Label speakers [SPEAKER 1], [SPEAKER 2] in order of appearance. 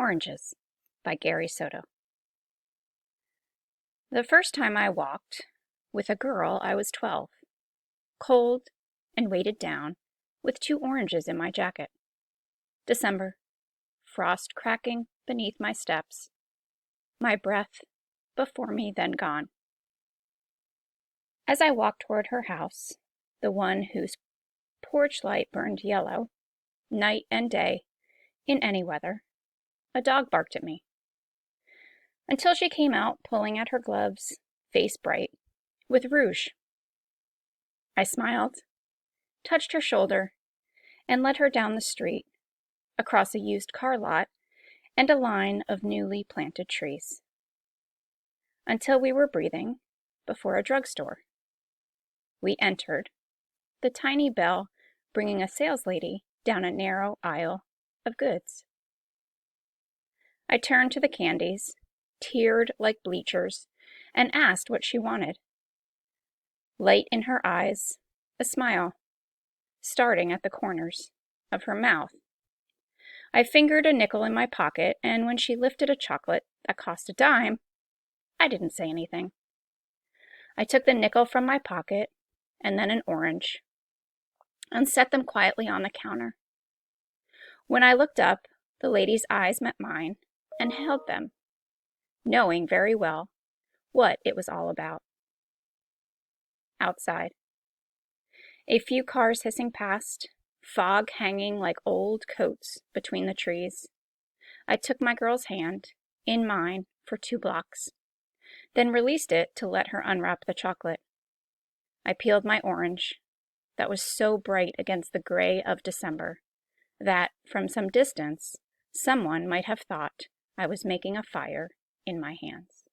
[SPEAKER 1] Oranges by Gary Soto. The first time I walked with a girl, I was 12, cold and weighted down with 2 oranges in my jacket. December, frost cracking beneath my steps, my breath before me then gone. As I walked toward her house, the one whose porch light burned yellow, night and day, in any weather, a dog barked at me. Until she came out pulling at her gloves, face bright, with rouge. I smiled, touched her shoulder, and led her down the street, across a used car lot and a line of newly planted trees, until we were breathing before a drugstore. We entered, the tiny bell bringing a saleslady down a narrow aisle of goods. I turned to the candies, tiered like bleachers, and asked what she wanted. Light in her eyes, a smile, starting at the corners of her mouth. I fingered a nickel in my pocket, and when she lifted a chocolate that cost a dime, I didn't say anything. I took the nickel from my pocket and then an orange and set them quietly on the counter. When I looked up, the lady's eyes met mine and held them, knowing very well what it was all about. Outside, a few cars hissing past, fog hanging like old coats between the trees. I took my girl's hand in mine for 2 blocks, then released it to let her unwrap the chocolate. I peeled my orange that was so bright against the gray of December that, from some distance, someone might have thought I was making a fire in my hands.